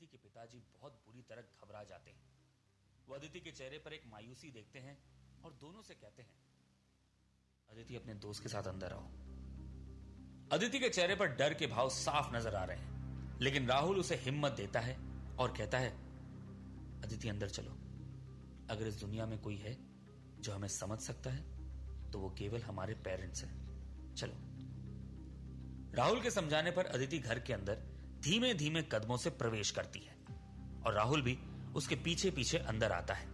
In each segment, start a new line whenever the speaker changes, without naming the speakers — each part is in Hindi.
अदिति के पिताजी बहुत बुरी तरह घबरा जाते हैं। वो अदिति के चेहरे पर एक मायूसी देखते हैं और दोनों से कहते हैं, अदिति अपने दोस्त के साथ अंदर आओ। अदिति के चेहरे पर डर के भाव साफ नजर आ रहे हैं, लेकिन राहुल उसे हिम्मत देता है और कहता है, अदिति अंदर चलो। अगर इस दुनिया में कोई है जो हमें समझ सकता है तो वो केवल हमारे पेरेंट्स हैं। चलो। राहुल के समझाने पर अदिति घर के अंदर धीमे धीमे कदमों से प्रवेश करती है और राहुल भी उसके पीछे पीछे अंदर आता है।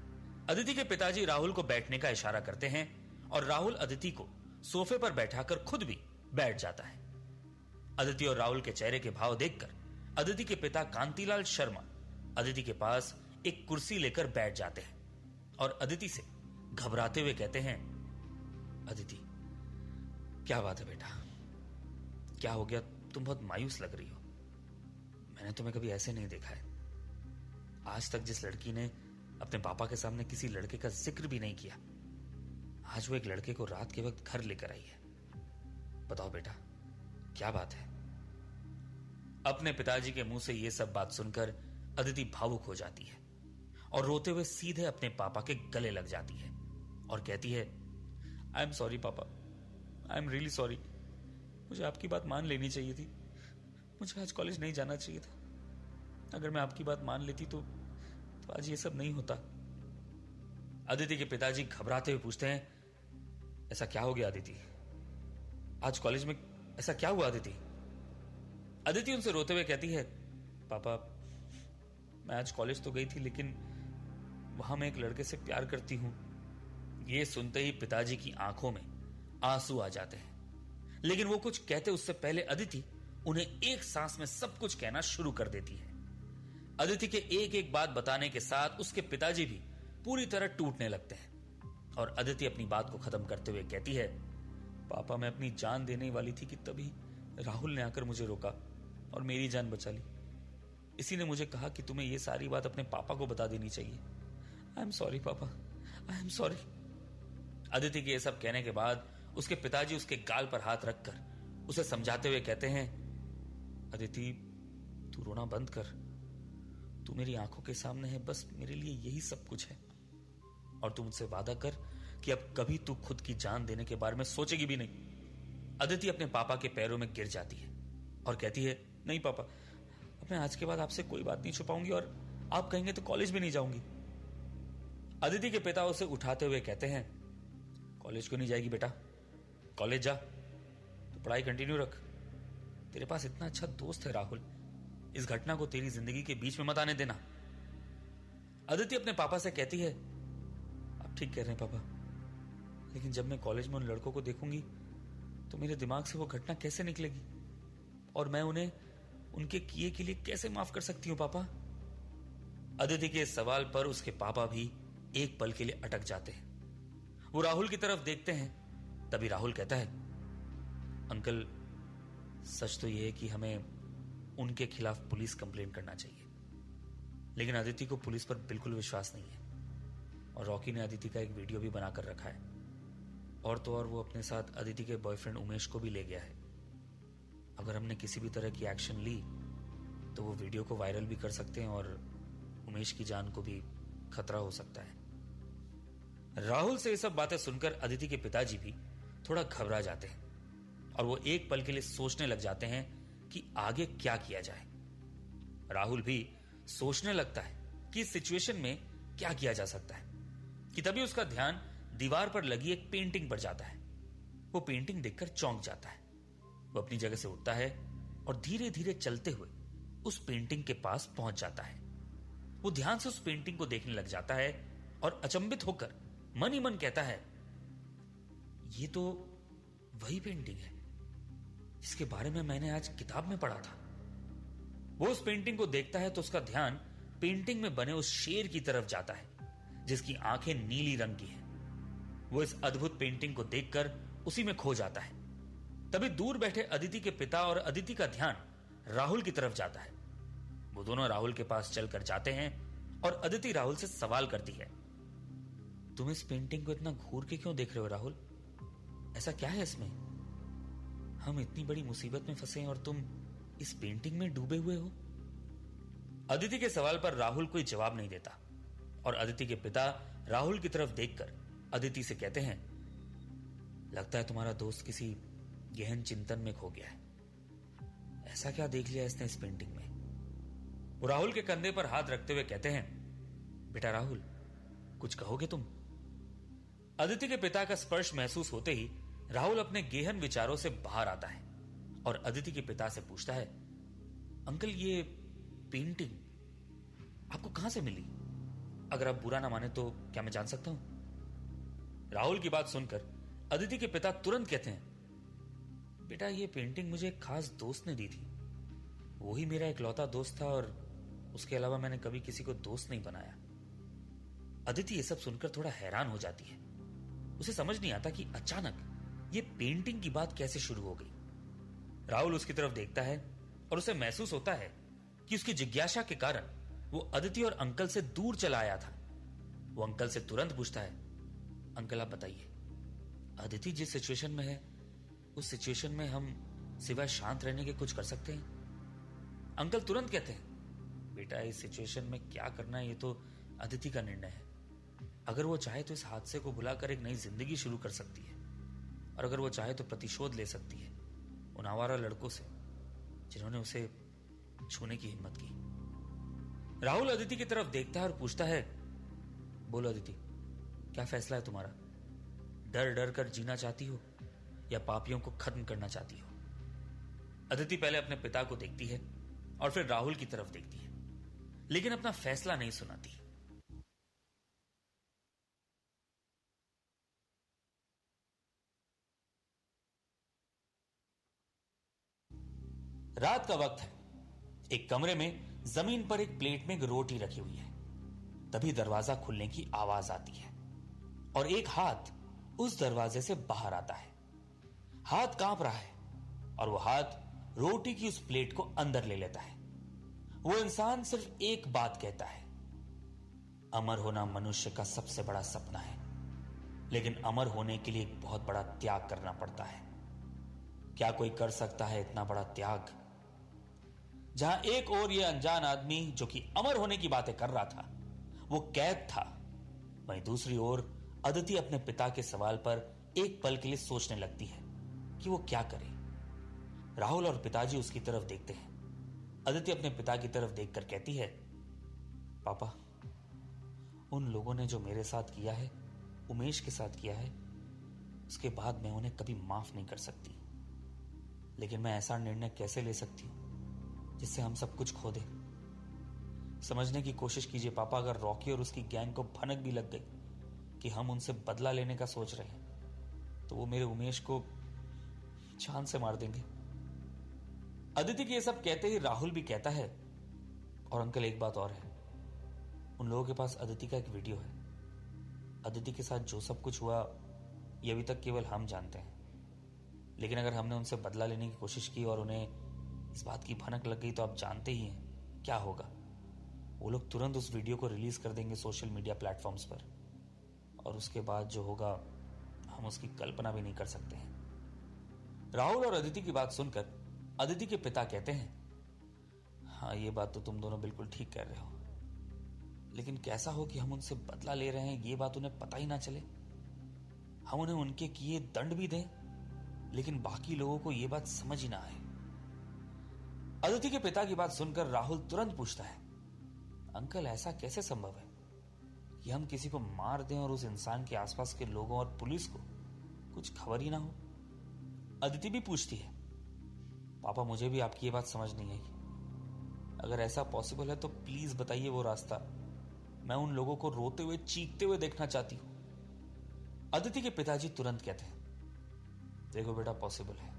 अदिति के पिताजी राहुल को बैठने का इशारा करते हैं और राहुल अदिति को सोफे पर बैठाकर खुद भी बैठ जाता है। अदिति और राहुल के चेहरे के भाव देखकर अदिति के पिता कांतिलाल शर्मा अदिति के पास एक कुर्सी लेकर बैठ जाते हैं और अदिति से घबराते हुए कहते हैं, अदिति क्या बात है बेटा, क्या हो गया? तुम बहुत मायूस लग रही हो। मैंने तुम्हें कभी ऐसे नहीं देखा है। आज तक जिस लड़की ने अपने पापा के सामने किसी लड़के का जिक्र भी नहीं किया, आज वो एक लड़के को रात के वक्त घर लेकर आई है। बताओ बेटा, क्या बात है? अपने पिताजी के मुंह से यह सब बात सुनकर अदिति भावुक हो जाती है और रोते हुए सीधे अपने पापा के गले लग जाती है और कहती है, आई एम सॉरी पापा, आई एम रियली सॉरी। मुझे आपकी बात मान लेनी चाहिए थी। मुझे आज कॉलेज नहीं जाना चाहिए था। अगर मैं आपकी बात मान लेती तो आज ये सब नहीं होता। अदिति के पिताजी घबराते हुए पूछते हैं, ऐसा क्या हो गया अदिति? आज कॉलेज में ऐसा क्या हुआ अदिति? अदिति उनसे रोते हुए कहती है, पापा मैं आज कॉलेज तो गई थी, लेकिन वहां मैं एक लड़के से प्यार करती हूं। यह सुनते ही पिताजी की आंखों में आंसू आ जाते हैं, लेकिन वो कुछ कहते उससे पहले अदिति उन्हें एक सांस में सब कुछ कहना शुरू कर देती है। अदिति के एक एक बात बताने के साथ उसके पिताजी भी पूरी तरह टूटने लगते हैं और अदिति अपनी बात को खत्म करते हुए कहती है, पापा मैं अपनी जान देने वाली थी कि तभी राहुल ने आकर मुझे रोका और मेरी जान बचा ली। इसी ने मुझे कहा कि तुम्हें यह सारी बात अपने पापा को बता देनी चाहिए। आई एम सॉरी पापा, आई एम सॉरी। अदिति के ये सब कहने के बाद उसके पिताजी उसके गाल पर हाथ रखकर उसे समझाते हुए कहते हैं, अदिति तू रोना बंद कर। तू मेरी आंखों के सामने है, बस मेरे लिए यही सब कुछ है। और तू मुझसे वादा कर कि अब कभी तू खुद की जान देने के बारे में सोचेगी भी नहीं। अदिति अपने पापा के पैरों में गिर जाती है और कहती है, नहीं पापा, अब मैं आज के बाद आपसे कोई बात नहीं छुपाऊंगी और आप कहेंगे तो कॉलेज भी नहीं जाऊंगी। अदिति के पिता उसे उठाते हुए कहते हैं, कॉलेज क्यों नहीं जाएगी बेटा? कॉलेज जा, तो पढ़ाई कंटिन्यू रख। तेरे पास इतना अच्छा दोस्त है राहुल, इस घटना को तेरी जिंदगी के बीच में मत आने देना। अदिति अपने पापा से कहती है, आप ठीक कह रहे हैं पापा, लेकिन जब मैं कॉलेज में उन लड़कों को देखूंगी तो मेरे दिमाग से वो घटना कैसे निकलेगी और मैं उन्हें उनके किए के लिए कैसे माफ कर सकती हूं पापा? अदिति के इस सवाल पर उसके पापा भी एक पल के लिए अटक जाते हैं। वो राहुल की तरफ देखते हैं, तभी राहुल कहता है, अंकल सच तो यह है कि हमें उनके खिलाफ पुलिस कंप्लेंट करना चाहिए, लेकिन अदिति को पुलिस पर बिल्कुल विश्वास नहीं है और रॉकी ने अदिति का एक वीडियो भी बनाकर रखा है। और तो और वो अपने साथ अदिति के बॉयफ्रेंड उमेश को भी ले गया है। अगर हमने किसी भी तरह की एक्शन ली तो वो वीडियो को वायरल भी कर सकते हैं और उमेश की जान को भी खतरा हो सकता है। राहुल से ये सब बातें सुनकर अदिति के पिताजी भी थोड़ा घबरा जाते हैं और वो एक पल के लिए सोचने लग जाते हैं कि आगे क्या किया जाए। राहुल भी सोचने लगता है कि इस सिचुएशन में क्या किया जा सकता है कि तभी उसका ध्यान दीवार पर लगी एक पेंटिंग पर जाता है। वो पेंटिंग देखकर चौंक जाता है। वो अपनी जगह से उठता है और धीरे धीरे चलते हुए उस पेंटिंग के पास पहुंच जाता है। वो ध्यान से उस पेंटिंग को देखने लग जाता है और अचंभित होकर मन ही मन कहता है, ये तो वही पेंटिंग है जिसके बारे में मैंने आज किताब में पढ़ा था। वो उस पेंटिंग को देखता है तो उसका ध्यान पेंटिंग में बने उस शेर की तरफ जाता है जिसकी आंखें नीली रंग की हैं। वो इस अद्भुत पेंटिंग को देखकर उसी में खो जाता है। तभी दूर बैठे अदिति के पिता और अदिति का ध्यान राहुल की तरफ जाता है। वो दोनों राहुल के पास चलकर जाते हैं और अदिति राहुल से सवाल करती है, तुम इस पेंटिंग को इतना घूर के क्यों देख रहे हो राहुल? ऐसा क्या है इसमें? हम इतनी बड़ी मुसीबत में फंसे हैं और तुम इस पेंटिंग में डूबे हुए हो। अदिति के सवाल पर राहुल कोई जवाब नहीं देता और अदिति के पिता राहुल की तरफ देखकर अदिति से कहते हैं, लगता है तुम्हारा दोस्त किसी गहन चिंतन में खो गया है। ऐसा क्या देख लिया इसने इस पेंटिंग में? वो राहुल के कंधे पर हाथ रखते हुए कहते हैं, बेटा राहुल, कुछ कहोगे तुम? अदिति के पिता का स्पर्श महसूस होते ही राहुल अपने गहन विचारों से बाहर आता है और अदिति के पिता से पूछता है, अंकल ये पेंटिंग आपको कहां से मिली? अगर आप बुरा ना माने तो क्या मैं जान सकता हूं? राहुल की बात सुनकर अदिति के पिता तुरंत कहते हैं, बेटा ये पेंटिंग मुझे एक खास दोस्त ने दी थी। वो ही मेरा इकलौता दोस्त था और उसके अलावा मैंने कभी किसी को दोस्त नहीं बनाया। अदिति ये सब सुनकर थोड़ा हैरान हो जाती है। उसे समझ नहीं आता कि अचानक ये पेंटिंग की बात कैसे शुरू हो गई। राहुल उसकी तरफ देखता है और उसे महसूस होता है कि उसकी जिज्ञासा के कारण वो अदिति और अंकल से दूर चला आया था। वो अंकल से तुरंत पूछता है, अंकल आप बताइए, अदिति जिस सिचुएशन में है उस सिचुएशन में हम सिवाय शांत रहने के कुछ कर सकते हैं? अंकल तुरंत कहते हैं, बेटा इस सिचुएशन में क्या करना है ये तो अदिति का निर्णय है। अगर वो चाहे तो इस हादसे को भुलाकर एक नई जिंदगी शुरू कर सकती है और अगर वो चाहे तो प्रतिशोध ले सकती है उन आवारा लड़कों से जिन्होंने उसे छूने की हिम्मत की। राहुल अदिति की तरफ देखता है और पूछता है, बोलो अदिति, क्या फैसला है तुम्हारा? डर डर कर जीना चाहती हो या पापियों को खत्म करना चाहती हो? अदिति पहले अपने पिता को देखती है और फिर राहुल की तरफ देखती है, लेकिन अपना फैसला नहीं सुनाती। रात का वक्त है। एक कमरे में जमीन पर एक प्लेट में एक रोटी रखी हुई है। तभी दरवाजा खुलने की आवाज आती है और एक हाथ उस दरवाजे से बाहर आता है। हाथ कांप रहा है और वो हाथ रोटी की उस प्लेट को अंदर ले लेता है। वो इंसान सिर्फ एक बात कहता है, अमर होना मनुष्य का सबसे बड़ा सपना है, लेकिन अमर होने के लिए एक बहुत बड़ा त्याग करना पड़ता है। क्या कोई कर सकता है इतना बड़ा त्याग? जहां एक और ये अनजान आदमी जो कि अमर होने की बातें कर रहा था वो कैद था, वहीं दूसरी ओर अदिति अपने पिता के सवाल पर एक पल के लिए सोचने लगती है कि वो क्या करे। राहुल और पिताजी उसकी तरफ देखते हैं। अदिति अपने पिता की तरफ देखकर कहती है, पापा, उन लोगों ने जो मेरे साथ किया है, उमेश के साथ किया है, उसके बाद मैं उन्हें कभी माफ नहीं कर सकती। लेकिन मैं ऐसा निर्णय कैसे ले सकती हूं जिससे हम सब कुछ खो दें? समझने की कोशिश कीजिए पापा, अगर रॉकी और उसकी गैंग को भनक भी लग गई कि हम उनसे बदला लेने का सोच रहे हैं तो वो मेरे उमेश को जान से मार देंगे। अदिति के ये सब कहते ही राहुल भी कहता है, और अंकल एक बात और है, उन लोगों के पास अदिति का एक वीडियो है। अदिति के साथ जो सब कुछ हुआ ये अभी तक केवल हम जानते हैं, लेकिन अगर हमने उनसे बदला लेने की कोशिश की और उन्हें इस बात की भनक लग गई तो आप जानते ही हैं क्या होगा। वो लोग तुरंत उस वीडियो को रिलीज कर देंगे सोशल मीडिया प्लेटफॉर्म्स पर, और उसके बाद जो होगा हम उसकी कल्पना भी नहीं कर सकते हैं। राहुल और अदिति की बात सुनकर अदिति के पिता कहते हैं, हाँ ये बात तो तुम दोनों बिल्कुल ठीक कह रहे हो, लेकिन कैसा हो कि हम उनसे बदला ले रहे हैं ये बात उन्हें पता ही ना चले। हम उन्हें उनके किए दंड भी दें लेकिन बाकी लोगों को यह बात समझ ही ना आए। अदिति के पिता की बात सुनकर राहुल तुरंत पूछता है, अंकल ऐसा कैसे संभव है कि हम किसी को मार दें और उस इंसान के आसपास के लोगों और पुलिस को कुछ खबर ही ना हो? अदिति भी पूछती है, पापा मुझे भी आपकी ये बात समझ नहीं आई। अगर ऐसा पॉसिबल है तो प्लीज बताइए वो रास्ता, मैं उन लोगों को रोते हुए चीखते हुए देखना चाहती हूं। अदिति के पिताजी तुरंत कहते हैं, देखो बेटा पॉसिबल है,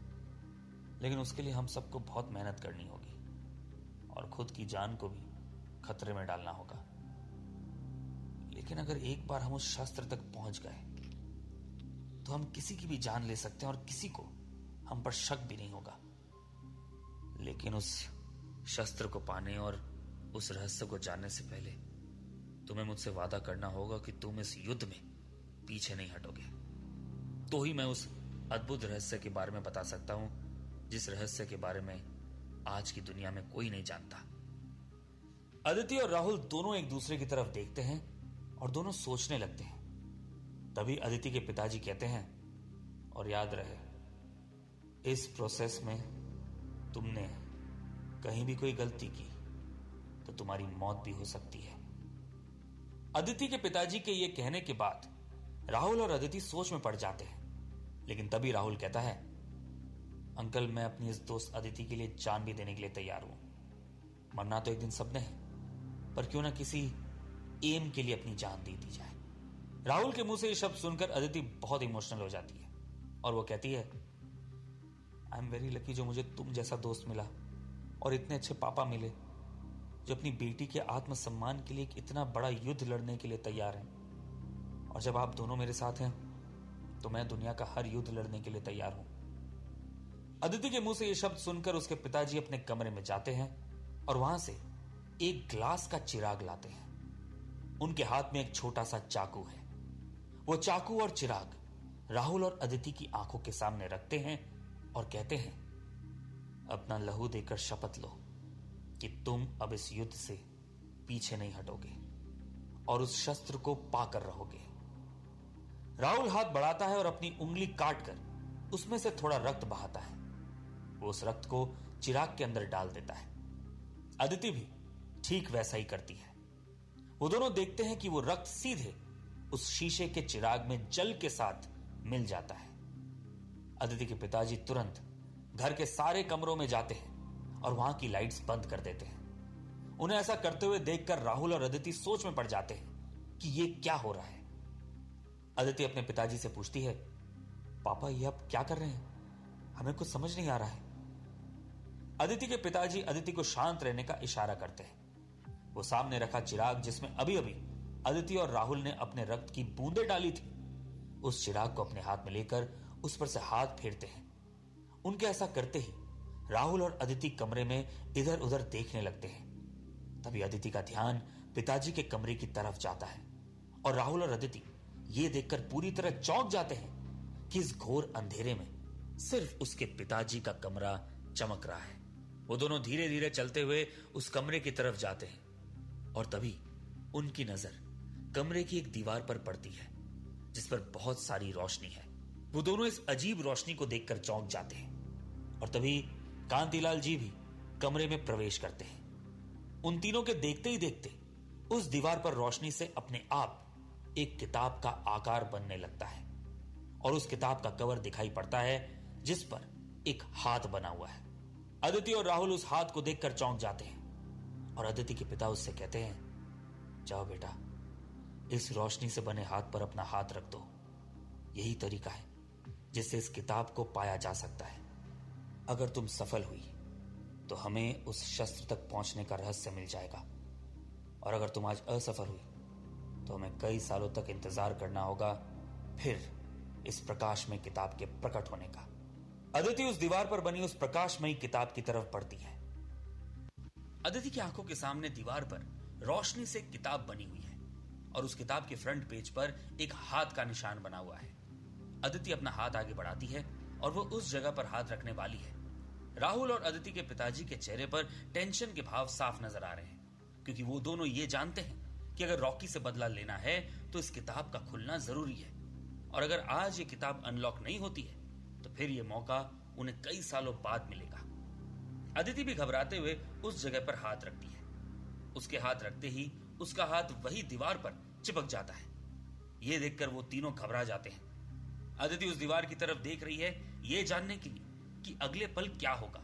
लेकिन उसके लिए हम सबको बहुत मेहनत करनी होगी और खुद की जान को भी खतरे में डालना होगा। लेकिन अगर एक बार हम उस शस्त्र तक पहुंच गए तो हम किसी की भी जान ले सकते हैं और किसी को हम पर शक भी नहीं होगा। लेकिन उस शस्त्र को पाने और उस रहस्य को जानने से पहले तुम्हें मुझसे वादा करना होगा कि तुम इस युद्ध में पीछे नहीं हटोगे। तो ही मैं उस अद्भुत रहस्य के बारे में बता सकता हूं जिस रहस्य के बारे में आज की दुनिया में कोई नहीं जानता। अदिति और राहुल दोनों एक दूसरे की तरफ देखते हैं और दोनों सोचने लगते हैं। तभी अदिति के पिताजी कहते हैं, और याद रहे, इस प्रोसेस में तुमने कहीं भी कोई गलती की तो तुम्हारी मौत भी हो सकती है। अदिति के पिताजी के ये कहने के बाद राहुल और अदिति सोच में पड़ जाते हैं। लेकिन तभी राहुल कहता है, अंकल, मैं अपनी इस दोस्त अदिति के लिए जान भी देने के लिए तैयार हूं। मरना तो एक दिन सबने है, पर क्यों ना किसी एम के लिए अपनी जान दे दी जाए। राहुल के मुंह से ये शब्द सुनकर अदिति बहुत इमोशनल हो जाती है और वो कहती है, आई एम वेरी लकी जो मुझे तुम जैसा दोस्त मिला और इतने अच्छे पापा मिले जो अपनी बेटी के आत्मसम्मान के लिए एक इतना बड़ा युद्ध लड़ने के लिए तैयार हैं। और जब आप दोनों मेरे साथ हैं तो मैं दुनिया का हर युद्ध लड़ने के लिए तैयार हूं। अदिति के मुंह से ये शब्द सुनकर उसके पिताजी अपने कमरे में जाते हैं और वहां से एक ग्लास का चिराग लाते हैं। उनके हाथ में एक छोटा सा चाकू है। वो चाकू और चिराग राहुल और अदिति की आंखों के सामने रखते हैं और कहते हैं, अपना लहू देकर शपथ लो कि तुम अब इस युद्ध से पीछे नहीं हटोगे और उस शस्त्र को पाकर रहोगे। राहुल हाथ बढ़ाता है और अपनी उंगली काटकर उसमें से थोड़ा रक्त बहाता है। वो उस रक्त को चिराग के अंदर डाल देता है। अदिति भी ठीक वैसा ही करती है। वो दोनों देखते हैं कि वो रक्त सीधे उस शीशे के चिराग में जल के साथ मिल जाता है। अदिति के पिताजी तुरंत घर के सारे कमरों में जाते हैं और वहां की लाइट्स बंद कर देते हैं। उन्हें ऐसा करते हुए देखकर राहुल और अदिति सोच में पड़ जाते हैं कि ये क्या हो रहा है। अदिति अपने पिताजी से पूछती है, पापा ये आप क्या कर रहे हैं? हमें कुछ समझ नहीं आ रहा है। अदिति के पिताजी अदिति को शांत रहने का इशारा करते हैं। वो सामने रखा चिराग जिसमें अभी अभी अदिति और राहुल ने अपने रक्त की बूंदें डाली थी, उस चिराग को अपने हाथ में लेकर उस पर से हाथ फेरते हैं। उनके ऐसा करते ही राहुल और अदिति कमरे में इधर उधर देखने लगते हैं। तभी अदिति का ध्यान पिताजी के कमरे की तरफ जाता है और राहुल और अदिति ये देखकर पूरी तरह चौंक जाते हैं कि इस घोर अंधेरे में सिर्फ उसके पिताजी का कमरा चमक रहा है। वो दोनों धीरे धीरे चलते हुए उस कमरे की तरफ जाते हैं और तभी उनकी नजर कमरे की एक दीवार पर पड़ती है जिस पर बहुत सारी रोशनी है। वो दोनों इस अजीब रोशनी को देखकर चौंक जाते हैं और तभी कांतिलाल जी भी कमरे में प्रवेश करते हैं। उन तीनों के देखते ही देखते उस दीवार पर रोशनी से अपने आप एक किताब का आकार बनने लगता है और उस किताब का कवर दिखाई पड़ता है जिस पर एक हाथ बना हुआ है। अदिति और राहुल उस हाथ को देखकर चौंक जाते हैं और अदिति के पिता उससे कहते हैं, जाओ बेटा, इस रोशनी से बने हाथ पर अपना हाथ रख दो। यही तरीका है जिससे इस किताब को पाया जा सकता है। अगर तुम सफल हुई तो हमें उस शस्त्र तक पहुंचने का रहस्य मिल जाएगा, और अगर तुम आज असफल हुई तो हमें कई सालों तक इंतजार करना होगा फिर इस प्रकाश में किताब के प्रकट होने का। अदिति उस दीवार पर बनी उस प्रकाशमयी किताब की तरफ बढ़ती है। अदिति की आंखों के सामने दीवार पर रोशनी से किताब बनी हुई है और उस किताब के फ्रंट पेज पर एक हाथ का निशान बना हुआ है। अदिति अपना हाथ आगे बढ़ाती है और वो उस जगह पर हाथ रखने वाली है। राहुल और अदिति के पिताजी के चेहरे पर टेंशन के भाव साफ नजर आ रहे हैं, क्योंकि वो दोनों ये जानते हैं कि अगर रॉकी से बदला लेना है तो इस किताब का खुलना जरूरी है, और अगर आज ये किताब अनलॉक नहीं होती है तो फिर ये मौका उन्हें कई सालों बाद मिलेगा। अदिति भी घबराते हुए उस जगह पर हाथ रखती है। उसके हाथ रखते ही उसका हाथ वही दीवार पर चिपक जाता है। यह देखकर वो तीनों घबरा जाते हैं। अदिति उस दीवार की तरफ देख रही है ये जानने के लिए कि अगले पल क्या होगा,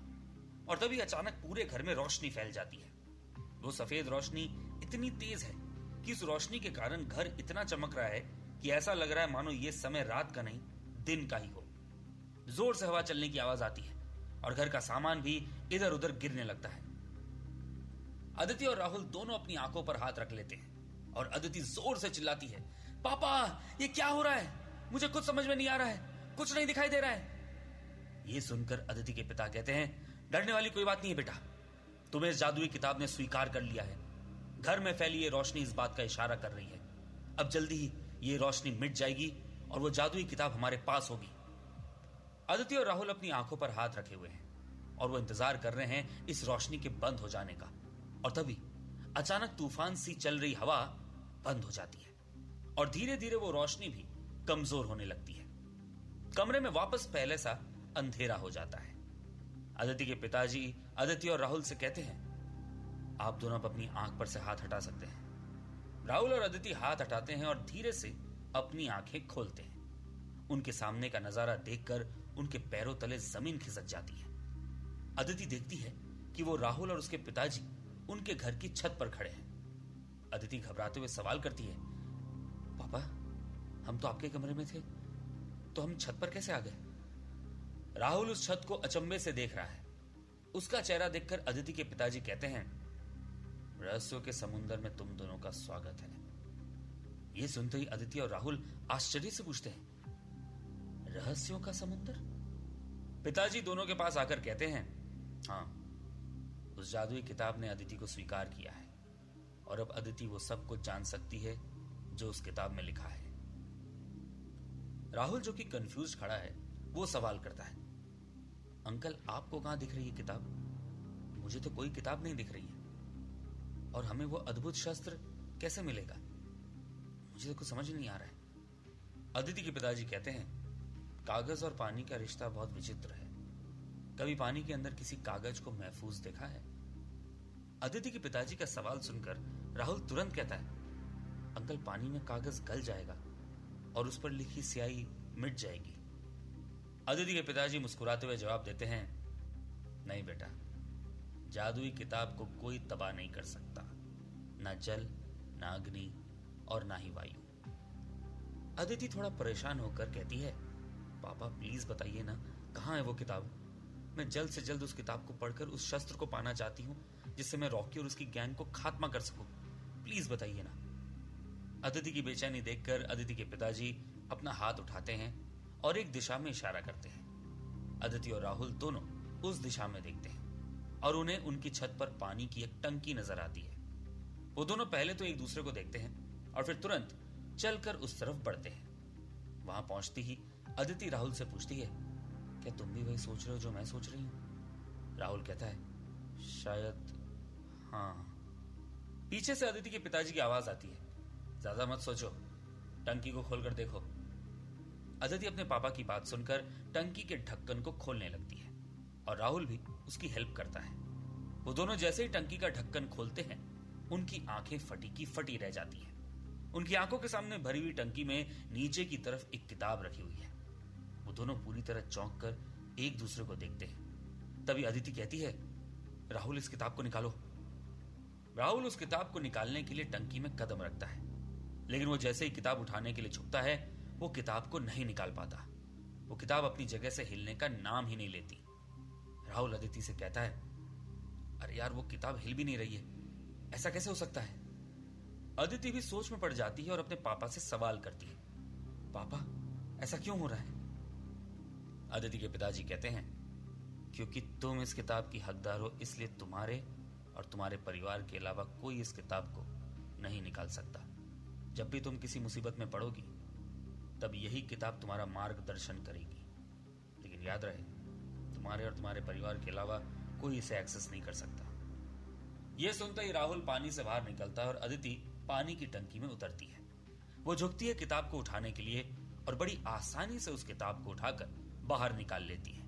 और तभी अचानक पूरे घर में रोशनी फैल जाती है। वो सफेद रोशनी इतनी तेज है कि इस रोशनी के कारण घर इतना चमक रहा है कि ऐसा लग रहा है मानो ये समय रात का नहीं दिन का ही हो। जोर से हवा चलने की आवाज आती है और घर का सामान भी इधर उधर गिरने लगता है। अदिति और राहुल दोनों अपनी आंखों पर हाथ रख लेते हैं और अदिति जोर से चिल्लाती है, पापा ये क्या हो रहा है? मुझे कुछ समझ में नहीं आ रहा है, कुछ नहीं दिखाई दे रहा है। ये सुनकर अदिति के पिता कहते हैं, डरने वाली कोई बात नहीं है बेटा, तुम्हें इस जादुई किताब ने स्वीकार कर लिया है। घर में फैली ये रोशनी इस बात का इशारा कर रही है। अब जल्दी ही ये रोशनी मिट जाएगी और वो जादुई किताब हमारे पास होगी। अदिति और राहुल अपनी आंखों पर हाथ रखे हुए हैं और वो इंतजार कर रहे हैं इस रोशनी के बंद हो जाने का, और तभी अचानक तूफान सी चल रही हवा बंद हो जाती है और धीरे धीरे वो रोशनी भी कमजोर होने लगती है। कमरे में वापस पहले सा अंधेरा हो जाता है। अदिति के पिताजी अदिति और राहुल से कहते हैं, आप दोनों अब अपनी आंख पर से हाथ हटा सकते हैं। राहुल और अदिति हाथ हटाते हैं और धीरे से अपनी आंखें खोलते हैं। उनके सामने का नजारा देखकर उनके पैरों तले जमीन खिसक जाती है। अदिति देखती है कि वो राहुल और उसके पिताजी उनके घर की छत पर खड़े हैं। अदिति घबराते हुए सवाल करती है, पापा, हम तो आपके कमरे में थे, तो हम छत पर कैसे आ गए? राहुल उस छत को अचंभे से देख रहा है। उसका चेहरा देखकर अदिति के पिताजी कहते हैं, रहस्यों के समुद्र में तुम दोनों का स्वागत है। यह सुनते ही अदिति और राहुल आश्चर्य से पूछते हैं, रहस्यों का समुद्र? पिताजी दोनों के पास आकर कहते हैं, हाँ, उस जादुई किताब ने अदिति को स्वीकार किया है और अब अदिति वो सब कुछ जान सकती है जो उस किताब में लिखा है। राहुल, जो कि कंफ्यूज खड़ा है, वो सवाल करता है, अंकल, आपको कहां दिख रही है किताब? मुझे तो कोई किताब नहीं दिख रही है और हमें वो अद्भुत शस्त्र कैसे मिलेगा? मुझे तो कुछ समझ नहीं आ रहा है। अदिति के पिताजी कहते हैं, कागज और पानी का रिश्ता बहुत विचित्र है। कभी पानी के अंदर किसी कागज को महफूज देखा है? अदिति के पिताजी का सवाल सुनकर राहुल तुरंत कहता है, अंकल, पानी में कागज गल जाएगा और उस पर लिखी स्याही मिट जाएगी। अदिति के पिताजी मुस्कुराते हुए जवाब देते हैं, नहीं बेटा, जादुई किताब को कोई तबाह नहीं कर सकता, ना जल, ना अग्नि और ना ही वायु। अदिति थोड़ा परेशान होकर कहती है, पापा प्लीज बताइए ना, कहां है वो किताब? मैं जल्द से जल्द उस किताब को पढ़कर उस शस्त्र को पाना चाहती हूं जिससे मैं रॉकी और उसकी गैंग को खात्मा कर सकूं। प्लीज बताइए ना। अदिति की बेचैनी देखकर अदिति के पिताजी अपना हाथ उठाते हैं और एक दिशा में इशारा करते हैं। अदिति और राहुल दोनों उस दिशा में देखते हैं और उन्हें उनकी छत पर पानी की एक टंकी नजर आती है। वो दोनों पहले तो एक दूसरे को देखते हैं और फिर तुरंत चलकर उस तरफ बढ़ते हैं। वहां पहुंचती ही अदिति राहुल से पूछती है, क्या तुम भी वही सोच रहे हो जो मैं सोच रही हूं? राहुल कहता है, शायद हाँ। पीछे से अदिति के पिताजी की आवाज आती है, ज्यादा मत सोचो, टंकी को खोलकर देखो। अदिति अपने पापा की बात सुनकर टंकी के ढक्कन को खोलने लगती है और राहुल भी उसकी हेल्प करता है। वो दोनों जैसे ही टंकी का ढक्कन खोलते हैं, उनकी आंखें फटी की फटी रह जाती हैं। उनकी आंखों के सामने भरी हुई टंकी में नीचे की तरफ एक किताब रखी हुई है। वो दोनों पूरी तरह चौंक कर एक दूसरे को देखते हैं। तभी अदिति कहती है, राहुल, इस किताब को निकालो। राहुल उस किताब को निकालने के लिए टंकी में कदम रखता है, लेकिन वो जैसे ही किताब उठाने के लिए झुकता है, वो किताब को नहीं निकाल पाता। वो किताब अपनी जगह से हिलने का नाम ही नहीं लेती। राहुल अदिति से कहता है, अरे यार, वो किताब हिल भी नहीं रही है, ऐसा कैसे हो सकता है? अदिति भी सोच में पड़ जाती है और अपने पापा से सवाल करती है, पापा, ऐसा क्यों हो रहा है? अदिति के पिताजी कहते हैं, क्योंकि तुम इस किताब की हकदार हो, इसलिए तुम्हारे और तुम्हारे परिवार के अलावा कोई इस किताब को नहीं निकाल सकता। जब भी तुम किसी मुसीबत में पड़ोगी, तब यही किताब तुम्हारा मार्गदर्शन करेगी। लेकिन याद रहे, तुम्हारे और तुम्हारे परिवार के अलावा कोई इसे एक्सेस नहीं कर सकता। यह सुनते ही राहुल पानी से बाहर निकलता है और अदिति पानी की टंकी में उतरती है। वो झुकती है किताब को उठाने के लिए और बड़ी आसानी से उस किताब को उठाकर बाहर निकाल लेती है।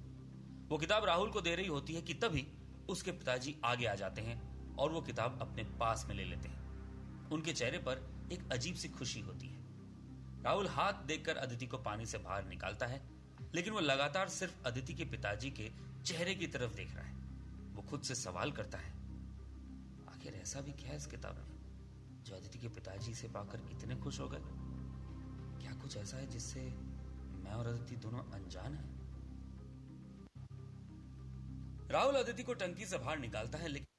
वो किताब राहुल को दे रही होती है कि तभी उसके पिताजी आगे आ जाते हैं और वो किताब अपने पास में ले लेते हैं। उनके चेहरे पर एक अजीब सी खुशी होती है। राहुल हाथ देखकर अदिति को पानी से बाहर निकालता है, लेकिन वो लगातार सिर्फ अदिति के पिताजी के चेहरे की तरफ देख रहा है। वो खुद से सवाल करता है, आखिर ऐसा भी क्या है इस किताब में जो अदिति के पिताजी से पाकर इतने खुश हो गए? क्या कुछ ऐसा है जिससे मैं और अदिति दोनों अनजान हैं? राहुल अदिति को टंकी से बाहर निकालता है, लेकिन